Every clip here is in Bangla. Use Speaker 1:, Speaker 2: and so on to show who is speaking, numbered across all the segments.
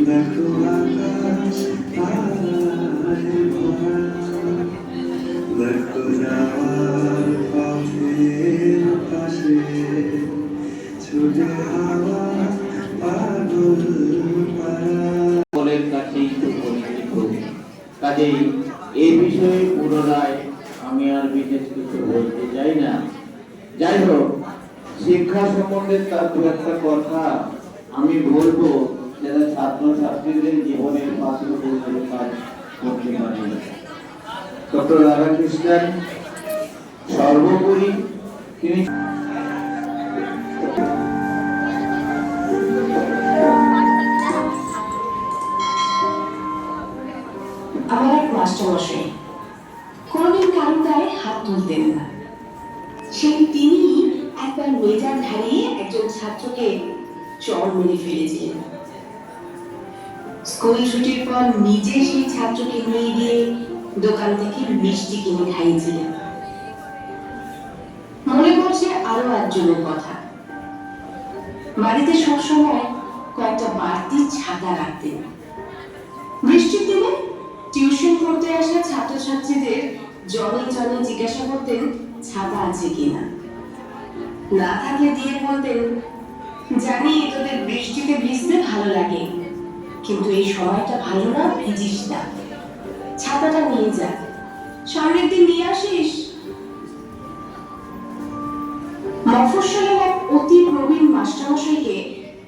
Speaker 1: দেখো আকাশ তারায় ভরা, দেখো যাওয়ার পথের পাশে ছুটে হাওয়া পাগল পাড়া।
Speaker 2: সকলের কাছেই পরিচিত, কাজেই এ বিষয়ে পুনরায় আমি আর বিশেষ কিছু বলতে চাই না। যাই হোক, শিক্ষা সম্বন্ধে তার দু একটা কথা আমি বলবো, যারা ছাত্র ছাত্রীদের জীবনের পাশে কাজ করতে পারে। ডক্টর রাধাকৃষ্ণন সর্বোপরি তিনি
Speaker 3: আমার এক মাস্টারমশাই কোনোদিন কারো গায়ে হাত তুলতেন না। সেই তিনি একবার মেজাজ হারিয়ে একজন ছাত্রকে চড় মেরে ফেলেছিলেন। স্কুল ছুটির পর নিজে সেই ছাত্রকে নিয়ে গিয়ে দোকান থেকে মিষ্টি কিনে খাইয়েছিলেন। মনে পড়ছে আরো একজনের কথা। বাড়িতে সবসময় কয়েকটা বাড়তি ছাতা রাখতেন। বৃষ্টির দিনে টিউশন করতে আসা ছাত্রছাত্রীদের জনে জনে জিজ্ঞাসা করতেন ছাতা আছে কিনা। না থাকলে দিয়ে বলতেন, জানি তোদের বৃষ্টিতে ভিজতে ভালো লাগে, কিন্তু এই সময়টা ভালো না, ভিজিস না, ছাতাটা নিয়ে যা, সামনের দিন নিয়ে আসিস। মফস্বলের এক অতি প্রবীণ মাস্টারমশাইকে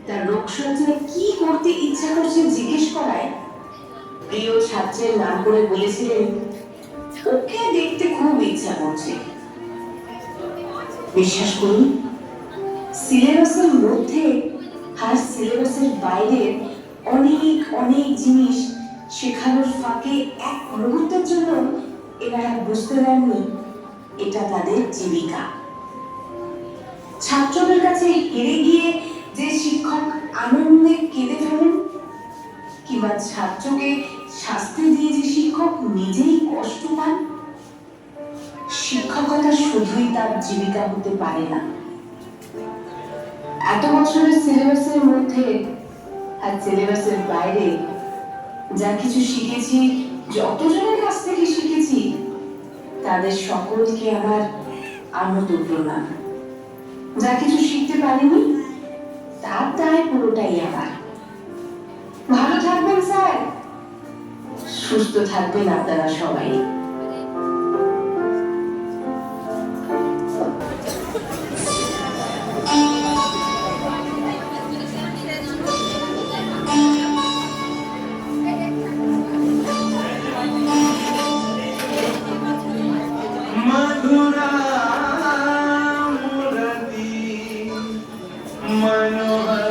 Speaker 3: তার রোগসজ্জায় কি করতে ইচ্ছা করছে জিজ্ঞেস করায় প্রিয় ছাত্রের নাম করে বলেছিলেন, ওকে দেখতে খুব ইচ্ছা করছে। বিশ্বাস করুন, সিলেবাসের মধ্যে আর সিলেবাসের বাইরে অনেক অনেক জিনিস শেখানোর ফাঁকে এক মুহূর্তের জন্য এনারা বুঝতে পারেননি এটা তাদের জীবিকা। ছাত্রদের কাছে হেরে গিয়ে যে শিক্ষক আনন্দে কেঁদে ফেলেন, কিংবা ছাত্রকে শাস্তি দিয়ে যে শিক্ষক নিজেই কষ্ট পান, শিক্ষকতা শুধুই তার জীবিকা হতে পারে না। এত বছরের সিলেবাসের মধ্যে আর সিলেবাসের বাইরে যা কিছু শিখেছি, যতজনের কাছ থেকে শিখেছি, তাদের সকলকে আমার আনত প্রণাম। যা কিছু শিখতে পারিনি তার দায় পুরোটাই আমার। ভালো থাকবেন স্যার, সুস্থ থাকবেন আপনারা সবাই।
Speaker 1: मनोहर